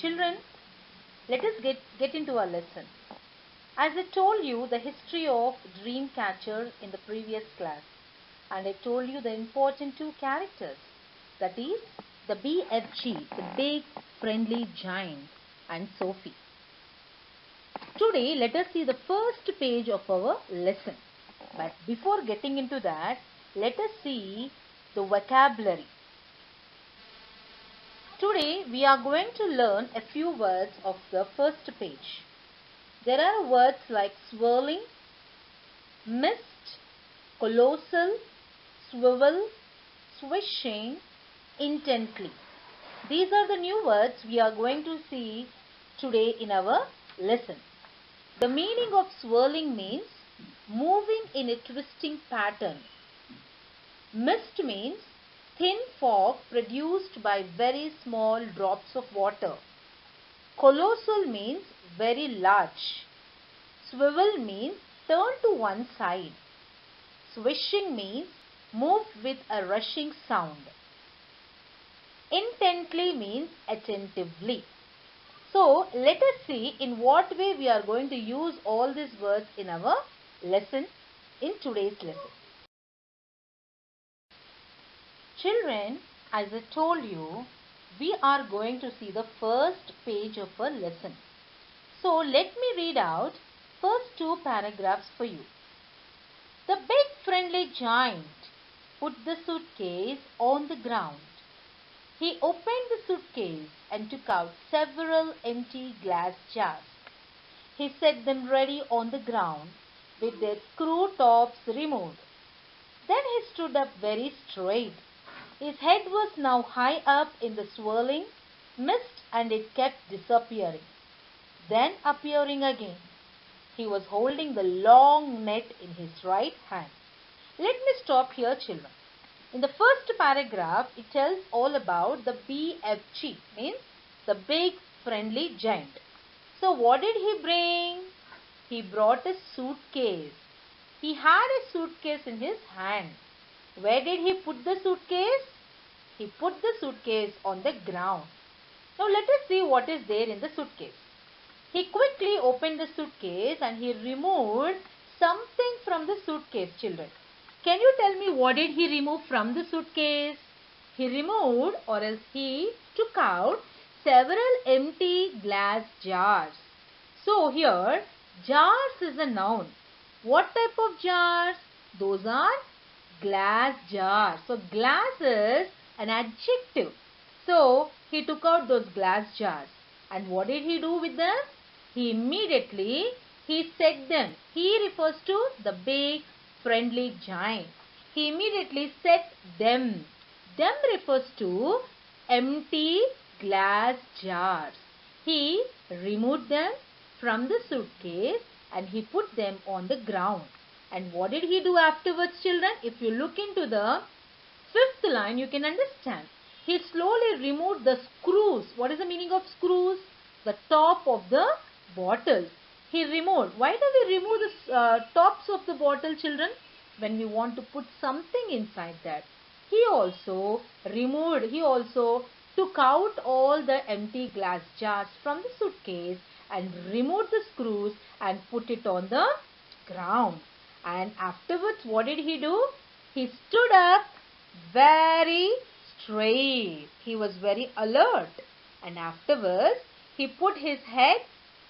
Children, let us get into our lesson. As I told you the history of Dreamcatcher in the previous class, and I told you the important two characters, that is the BFG, the big friendly giant, and Sophie. Today let us see the first page of our lesson. But before getting into that, let us see the vocabulary. Today we are going to learn a few words of the first page. There are words like swirling, mist, colossal, swivel, swishing, intently. These are the new words we are going to see today in our lesson. The meaning of swirling means moving in a twisting pattern. Mist means thin fog produced by very small drops of water. Colossal means very large. Swivel means turn to one side. Swishing means move with a rushing sound. Intently means attentively. So, let us see in what way we are going to use all these words in our lesson, in today's lesson. Children, as I told you, we are going to see the first page of a lesson. So, let me read out first two paragraphs for you. The big friendly giant put the suitcase on the ground. He opened the suitcase and took out several empty glass jars. He set them ready on the ground with their screw tops removed. Then he stood up very straight. His head was now high up in the swirling mist and it kept disappearing, then appearing again. He was holding the long net in his right hand. Let me stop here, children. In the first paragraph, it tells all about the BFG, means the big friendly giant. So what did he bring? He brought a suitcase. He had a suitcase in his hand. Where did he put the suitcase? He put the suitcase on the ground. Now let us see what is there in the suitcase. He quickly opened the suitcase and he removed something from the suitcase, children. Can you tell me what did he remove from the suitcase? He removed, or else he took out, several empty glass jars. So here, jars is a noun. What type of jars? Those are glass jars. So glass is an adjective. So he took out those glass jars. And what did he do with them? He immediately set them. He refers to the big friendly giant. He immediately set them. Them refers to empty glass jars. He removed them from the suitcase and he put them on the ground. And what did he do afterwards, children? If you look into the fifth line, you can understand. He slowly removed the screws. What is the meaning of screws? The top of the bottles. He removed. Why do we remove the tops of the bottle, children? When we want to put something inside that. He also took out all the empty glass jars from the suitcase and removed the screws and put it on the ground. And afterwards, what did he do? He stood up very straight. He was very alert. And afterwards, he put his head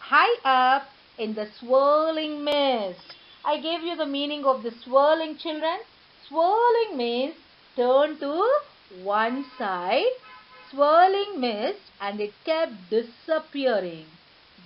high up in the swirling mist. I gave you the meaning of the swirling, children. Swirling means turn to one side. Swirling mist and it kept disappearing.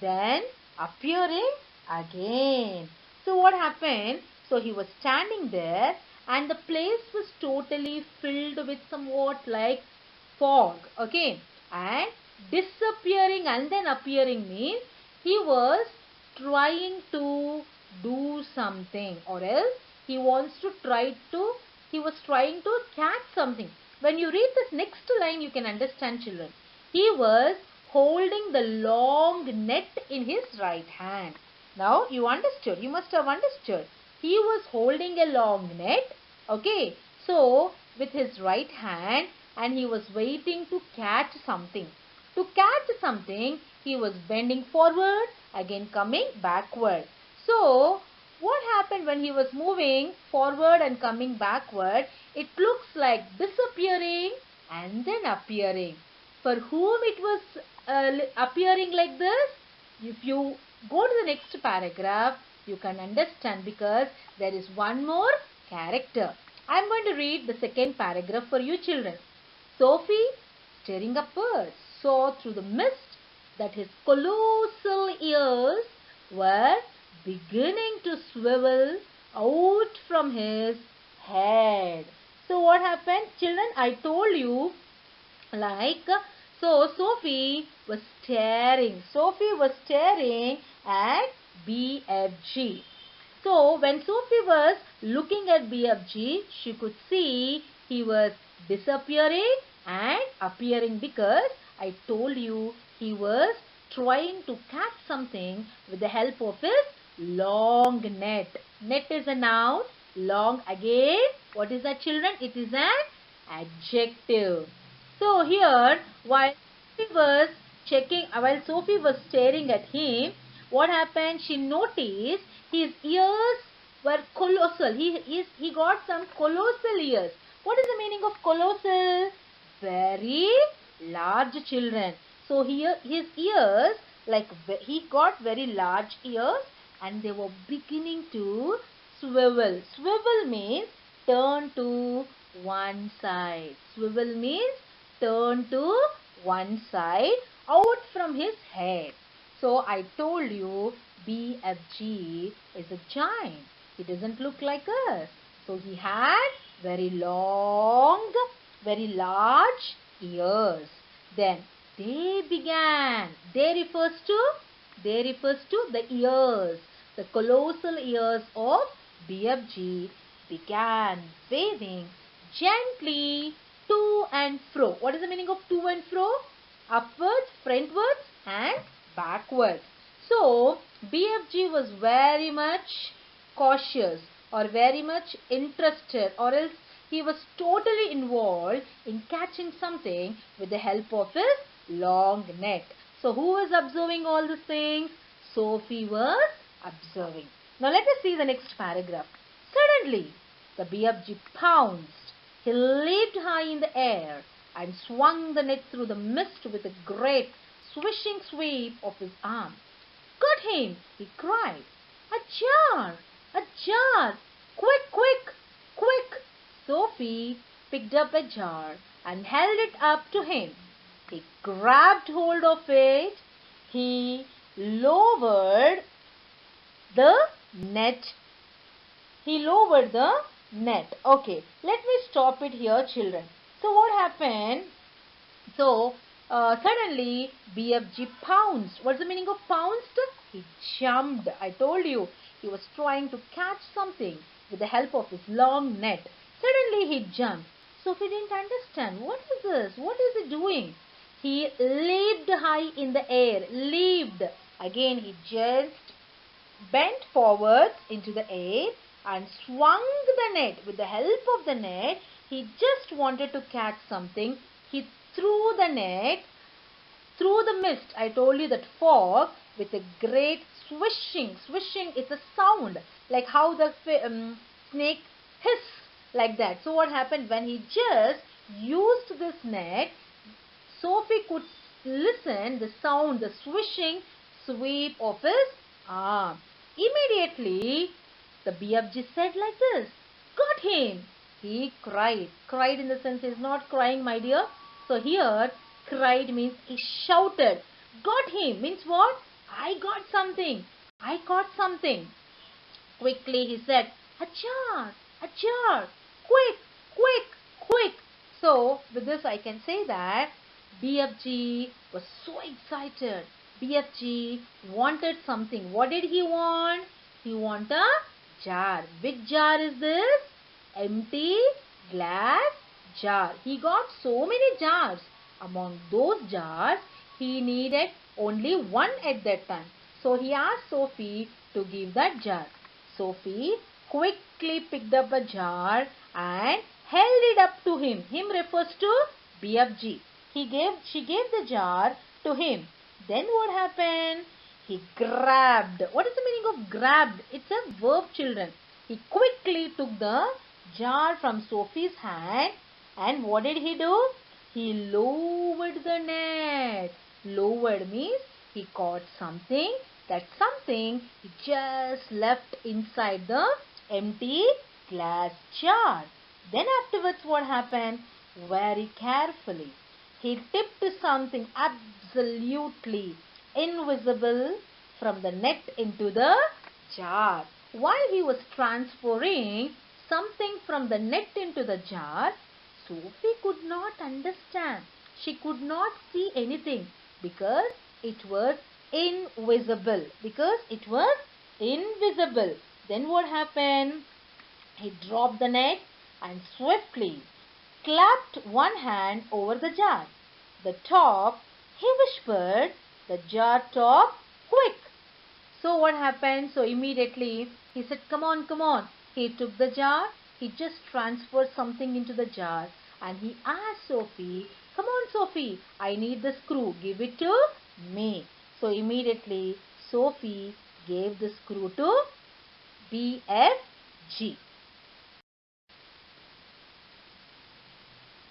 Then appearing again. So what happened? So he was standing there and the place was totally filled with somewhat like fog. Okay. And disappearing and then appearing means he was trying to do something, or else he was trying to catch something. When you read this next line, you can understand, children. He was holding the long net in his right hand. Now you understood. You must have understood. He was holding a long net. Okay. So with his right hand, and he was waiting to catch something. To catch something, he was bending forward, again coming backward. So, what happened when he was moving forward and coming backward? It looks like disappearing and then appearing. For whom it was appearing like this? If you go to the next paragraph, you can understand because there is one more character. I am going to read the second paragraph for you children. Sophie, staring upwards, saw through the mist that his colossal ears were beginning to swivel out from his head. So what happened? Children, I told you like Sophie was staring. Sophie was staring at BFG. So when Sophie was looking at BFG, she could see he was disappearing and appearing because I told you he was trying to catch something with the help of his long net. Net is a noun. Long again. What is that, children? It is an adjective. So here, while Sophie was staring at him, what happened? She noticed his ears were colossal. He got some colossal ears. What is the meaning of colossal? Very large, children. So here his ears, he got very large ears and they were beginning to swivel. Swivel means turn to one side. Swivel means turn to one side out from his head. So I told you BFG is a giant. He doesn't look like us. So he had very long, very large ears. Then they began. They refers to the ears. The colossal ears of BFG began waving gently to and fro. What is the meaning of to and fro? Upwards, frontwards and backwards. So, BFG was very much cautious or very much interested, or else he was totally involved in catching something with the help of his long net. So, who was observing all these things? Sophie was observing. Now, let us see the next paragraph. Suddenly, the BFG pounced. He leaped high in the air and swung the net through the mist with a great swishing sweep of his arm. "Got him!" he cried. "A jar! A jar! Quick, quick, quick!" Sophie picked up a jar and held it up to him. He grabbed hold of it. He lowered the net. Okay, let me stop it here, children. So what happened? So suddenly BFG pounced. What's the meaning of pounced? He jumped. I told you he was trying to catch something with the help of his long net. Suddenly he jumped. Sophie didn't understand. What is this? What is he doing? He leaped high in the air. Leaped. Again he just bent forwards into the air and swung the net. With the help of the net, he just wanted to catch something. He threw the net through the mist. I told you that fog with a great swishing. Swishing is a sound like how the snake hiss like that. So what happened when he just used this net? Sophie could listen the sound, the swishing sweep of his arm. Immediately, the BFG said like this, "Got him!" He cried. Cried in the sense he is not crying, my dear. So here, cried means he shouted. Got him means what? I got something. I caught something. Quickly he said, "A jar! A jar! Quick! Quick! Quick!" So, with this I can say that BFG was so excited. BFG wanted something. What did he want? He wanted a jar. Which jar is this? Empty glass jar. He got so many jars. Among those jars, he needed only one at that time. So he asked Sophie to give that jar. Sophie quickly picked up a jar and held it up to him. Him refers to BFG. She gave the jar to him. Then what happened? He grabbed. What is the meaning of grabbed? It's a verb, children. He quickly took the jar from Sophie's hand, and what did he do? He lowered the net. Lowered means he caught something. That something he just left inside the empty glass jar. Then afterwards what happened? Very carefully, he tipped something absolutely invisible from the net into the jar. While he was transferring something from the net into the jar, Sophie could not understand. She could not see anything because it was invisible. Then what happened? He dropped the net and swiftly clapped one hand over the jar. The top, he whispered, the jar top, quick. So what happened? So immediately he said, come on, come on. He took the jar. He just transferred something into the jar. And he asked Sophie, come on Sophie, I need the screw. Give it to me. So immediately Sophie gave the screw to BFG.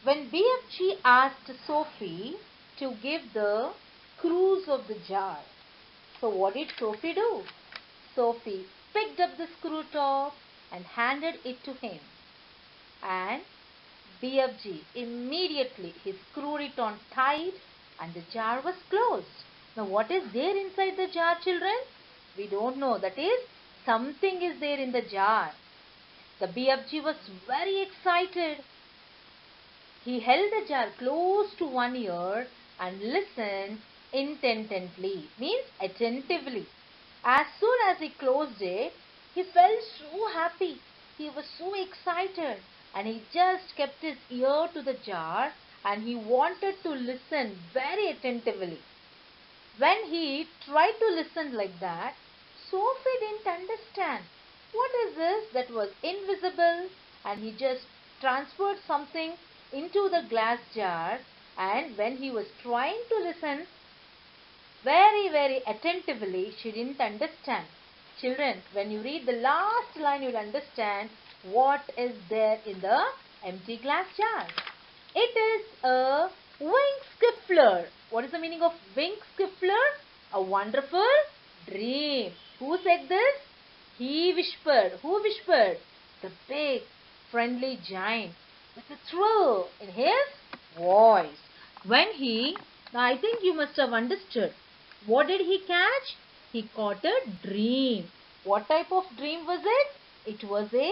When BFG asked Sophie to give the screws of the jar, so what did Sophie do? Sophie picked up the screw top and handed it to him. And BFG immediately he screwed it on tight and the jar was closed. Now what is there inside the jar, children? We don't know. That is, something is there in the jar. The BFG was very excited. He held the jar close to one ear and listened intently, means attentively. As soon as he closed it, he felt so happy. He was so excited and he just kept his ear to the jar and he wanted to listen very attentively. When he tried to listen like that, Sophie didn't understand. What is this that was invisible? And he just transferred something into the glass jar, and when he was trying to listen very attentively, she didn't understand. Children, when you read the last line, you'll understand what is there in the empty glass jar. It is a wing skiffler. What is the meaning of wing skiffler? A wonderful dream. Who said this? He whispered. Who whispered? The big friendly giant, with a thrill in his voice. Now I think you must have understood. What did he catch? He caught a dream. What type of dream was it? It was a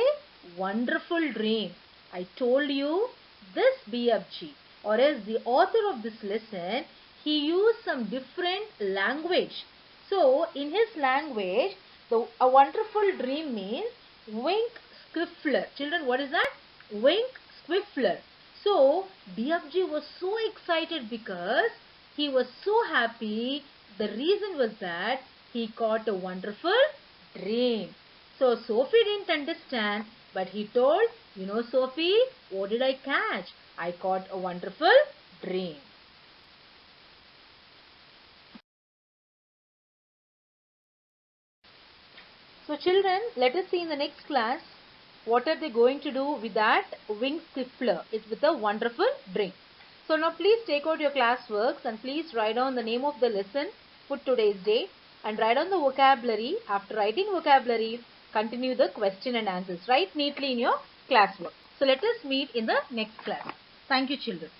wonderful dream. I told you this BFG, or else the author of this lesson, he used some different language. So in his language, a wonderful dream means wink skiffler. Children, what is that? Wink skiffler. So BFG was so excited because he was so happy. The reason was that he caught a wonderful dream. So Sophie didn't understand, but he told, you know Sophie, what did I catch? I caught a wonderful dream. So children, let us see in the next class what are they going to do with that wing skiffler. It's with a wonderful dream. So now please take out your class works and please write down the name of the lesson, put today's date and write down the vocabulary. After writing vocabulary, continue the question and answers. Write neatly in your classwork. So let us meet in the next class. Thank you children.